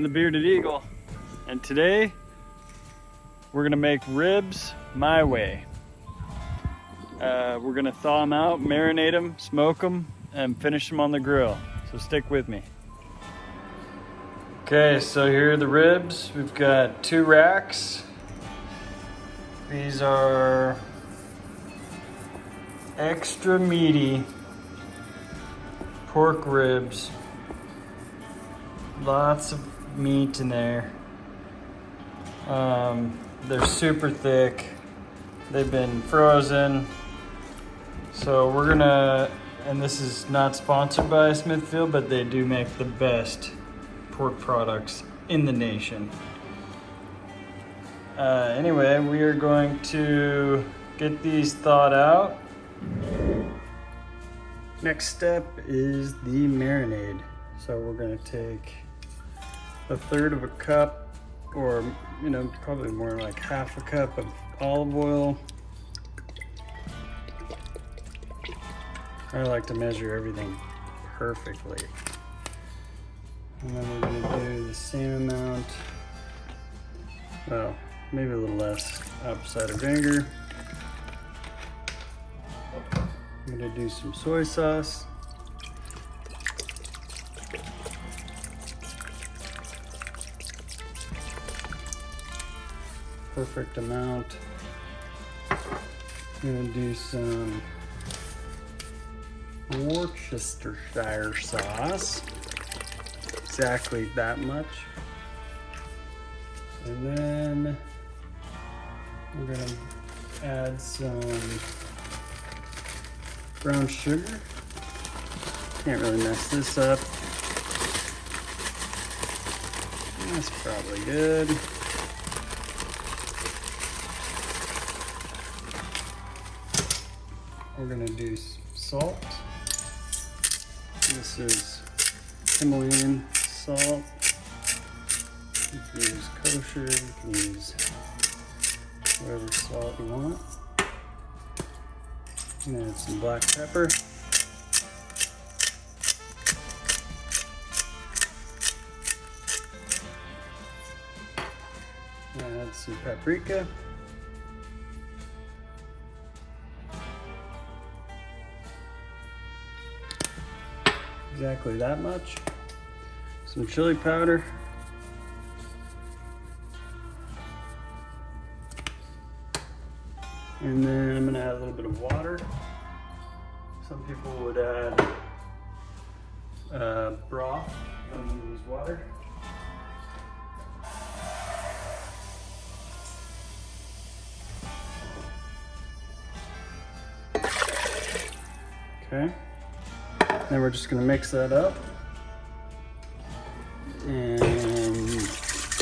I'm the Bearded Eagle, and today we're gonna make ribs my way. We're gonna thaw them out, marinate them, smoke them, and finish them on the grill. So stick with me. Okay, so here are the ribs. We've got 2 racks. These are extra meaty pork ribs. Lots of meat in there. They're super thick. They've been frozen. So we're gonna, and this is not sponsored by Smithfield, but they do make the best pork products in the nation. Anyway, we are going to get these thawed out. Next step is the marinade. So we're gonna take 1/3 of a cup, or probably more like 1/2 a cup of olive oil. I like to measure everything perfectly. And then we're gonna do the same amount, well, maybe a little less, apple cider vinegar. I'm gonna do some soy sauce. Perfect amount. I'm gonna do some Worcestershire sauce. Exactly that much. And then we're gonna add some brown sugar. Can't really mess this up. That's probably good. We're gonna do salt. This is Himalayan salt. You can use kosher, you can use whatever salt you want. And add some black pepper. Add some paprika. Exactly that much. Some chili powder. And then I'm gonna add a little bit of water. Some people would add broth. I'm gonna use water. Okay. Then we're just gonna mix that up and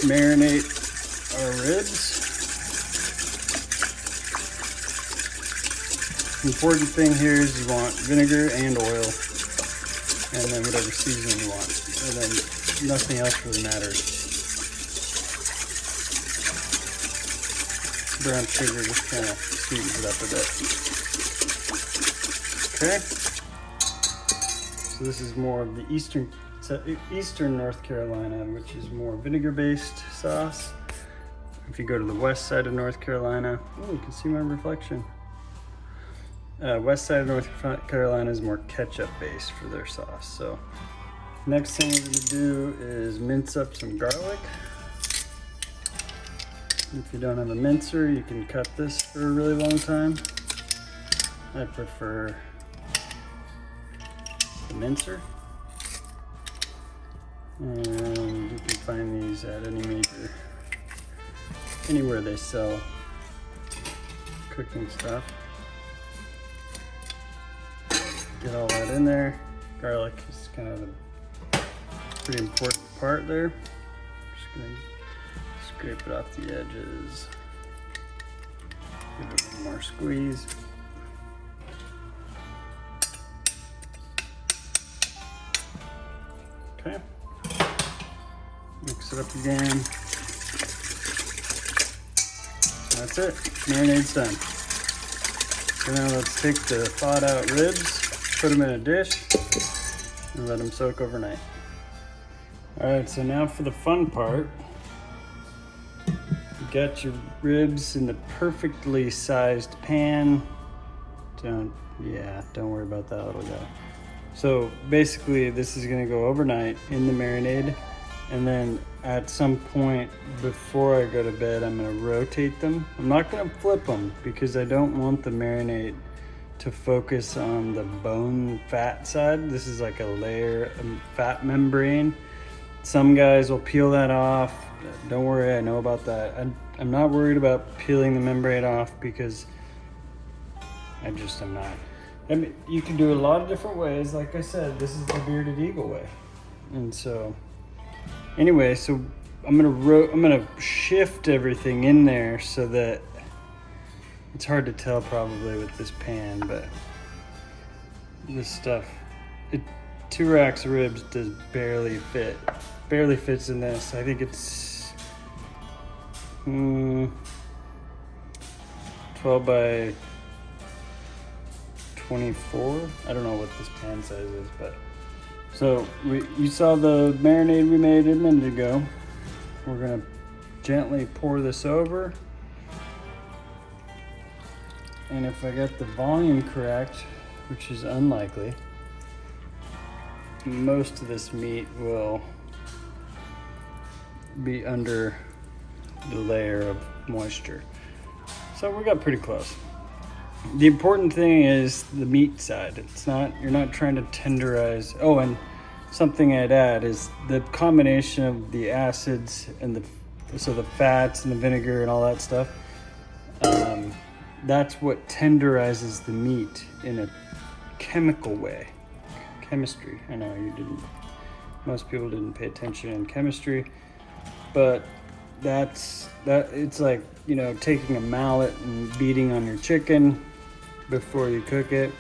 marinate our ribs. The important thing here is you want vinegar and oil, and then whatever seasoning you want, and then nothing else really matters. Brown sugar just kind of sweetens it up a bit. Okay. So this is more of the eastern North Carolina, which is more vinegar-based sauce. If you go to the west side of North Carolina, oh, you can see my reflection. West side of North Carolina is more ketchup-based for their sauce. So next thing we're gonna do is mince up some garlic. If you don't have a mincer, you can cut this for a really long time. I prefer the mincer, and you can find these at anywhere they sell cooking stuff. Get all that in there. Garlic is kind of a pretty important part there. Just gonna scrape it off the edges. Give it a little more squeeze. Okay. Mix it up again. That's it. Marinade's done. So now let's take the thawed out ribs, put them in a dish, and let them soak overnight. All right, so now for the fun part. You got your ribs in the perfectly sized pan. Don't worry about that little guy. So basically this is gonna go overnight in the marinade, and then at some point before I go to bed, I'm gonna rotate them. I'm not gonna flip them because I don't want the marinade to focus on the bone fat side. This is like a layer of fat membrane. Some guys will peel that off. Don't worry, I know about that. I'm not worried about peeling the membrane off because I'm not. I mean, you can do a lot of different ways. Like I said, this is the bearded eagle way. And so, anyway, so I'm gonna shift everything in there so that it's hard to tell probably with this pan, but this stuff, 2 racks of ribs does barely fits in this. I think it's 12 by 24. I don't know what this pan size is, but so you saw the marinade we made a minute ago. We're gonna gently pour this over, and if I get the volume correct, which is unlikely, most of this meat will be under the layer of moisture. So we got pretty close. The important thing is the meat side. You're not trying to tenderize. Oh, and something I'd add is the combination of the acids and the fats and the vinegar and all that stuff. That's what tenderizes the meat in a chemical way. Chemistry. I know most people didn't pay attention in chemistry, but it's like, taking a mallet and beating on your chicken before you cook it.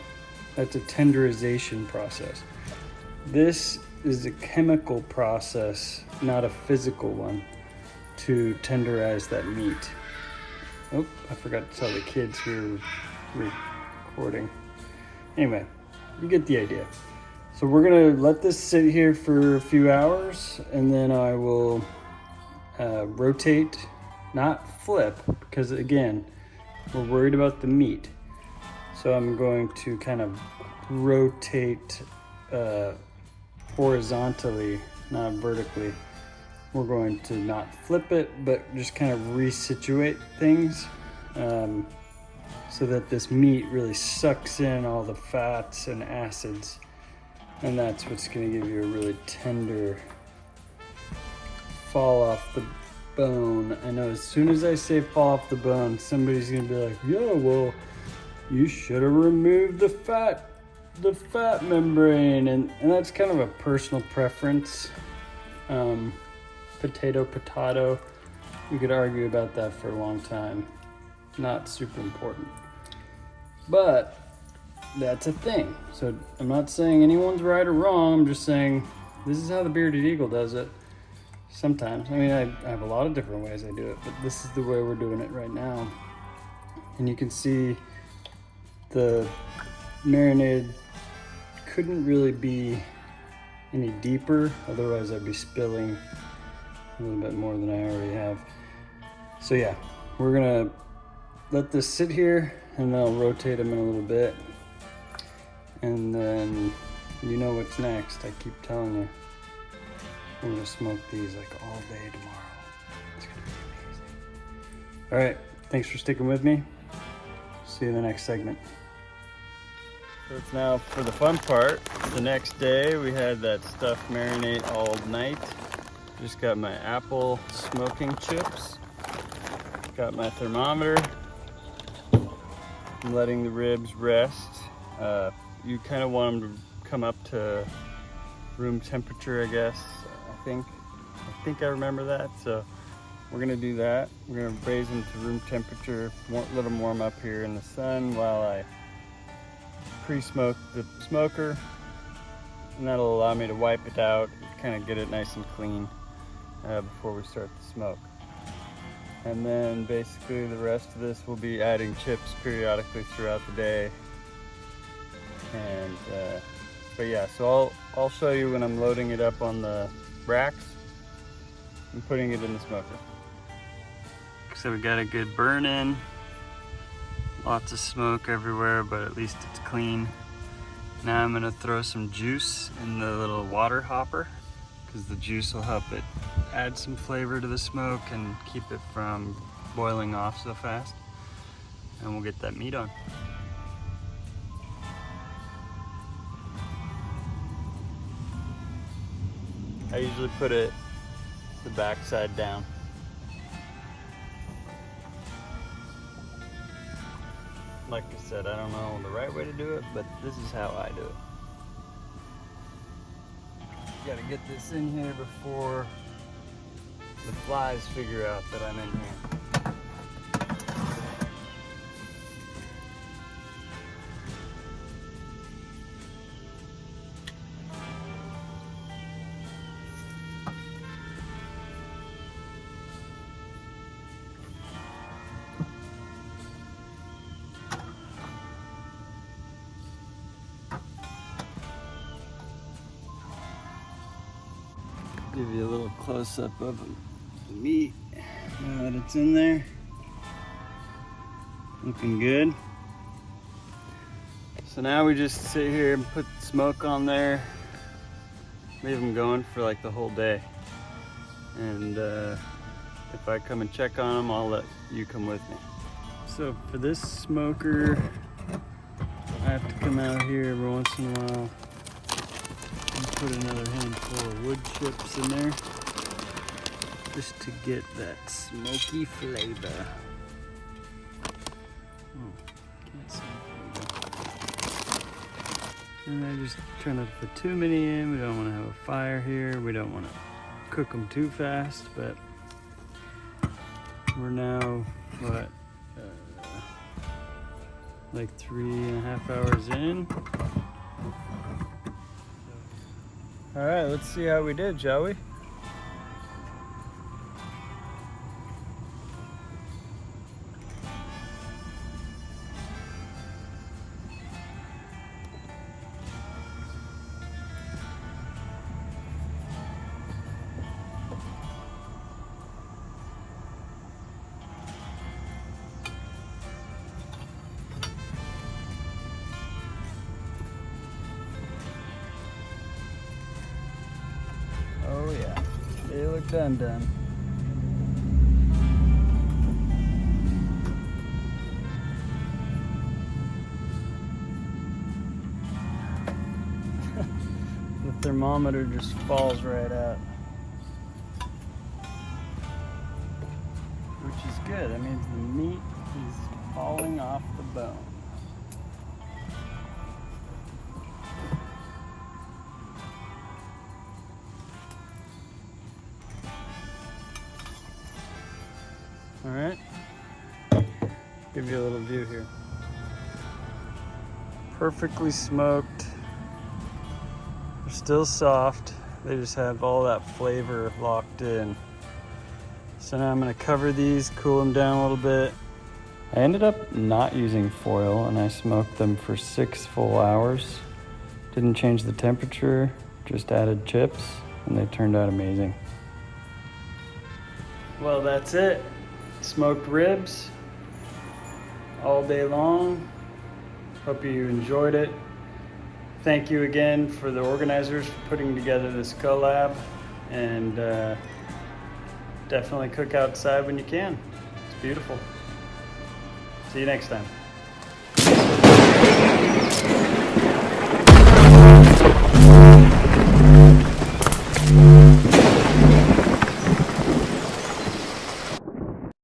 That's a tenderization process. This is a chemical process, not a physical one, to tenderize that meat. Oh, I forgot to tell the kids we were recording. Anyway, you get the idea. So we're gonna let this sit here for a few hours, and then I will rotate, not flip, because again, we're worried about the meat. So I'm going to kind of rotate horizontally, not vertically. We're going to not flip it, but just kind of resituate things so that this meat really sucks in all the fats and acids. And that's what's going to give you a really tender fall off the bone. I know as soon as I say fall off the bone, somebody's going to be like, yeah, well, you should have removed the fat membrane. And that's kind of a personal preference. Potato. We could argue about that for a long time. Not super important. But that's a thing. So I'm not saying anyone's right or wrong. I'm just saying this is how the bearded eagle does it. Sometimes. I mean, I have a lot of different ways I do it, but this is the way we're doing it right now. And you can see the marinade couldn't really be any deeper. Otherwise, I'd be spilling a little bit more than I already have. So yeah, we're gonna let this sit here, and then I'll rotate them in a little bit. And then you know what's next. I keep telling you. I'm gonna smoke these like all day tomorrow. It's gonna be amazing. All right, thanks for sticking with me. See you in the next segment. So it's now for the fun part. The next day we had that stuff marinate all night. Just got my apple smoking chips. Got my thermometer. I'm letting the ribs rest. You kind of want them to come up to room temperature, I guess. I think I remember that. So we're gonna do that. We're gonna raise them to room temperature, let them warm up here in the sun while I pre-smoke the smoker, and that'll allow me to wipe it out, kind of get it nice and clean before we start the smoke. And then basically the rest of this will be adding chips periodically throughout the day. And but yeah, so I'll show you when I'm loading it up on the racks and putting it in the smoker. So we got a good burn in. Lots of smoke everywhere, but at least it's clean. Now I'm gonna throw some juice in the little water hopper because the juice will help it add some flavor to the smoke and keep it from boiling off so fast. And we'll get that meat on. I usually put it the back side down. Like I said, I don't know the right way to do it, but this is how I do it. Gotta get this in here before the flies figure out that I'm in here. Give you a little close-up of the meat now that it's in there. Looking good. So now we just sit here and put smoke on there. Leave them going for like the whole day. And if I come and check on them, I'll let you come with me. So for this smoker, I have to come out here every once in a while. Put another handful of wood chips in there just to get that smoky flavor. Oh, can't see flavor. And I just try not to put too many in. We don't want to have a fire here. We don't want to cook them too fast, but we're now, what, like 3.5 hours in. All right, let's see how we did, shall we? Oh yeah, they look done. The thermometer just falls right out. Which is good, that means the meat is falling off the bone. All right, give you a little view here. Perfectly smoked. They're still soft. They just have all that flavor locked in. So now I'm gonna cover these, cool them down a little bit. I ended up not using foil and I smoked them for 6 full hours. Didn't change the temperature, just added chips, and they turned out amazing. Well, that's it. Smoked ribs all day long. Hope you enjoyed it. Thank you again for the organizers for putting together this collab, and definitely cook outside when you can. It's beautiful. See you next time.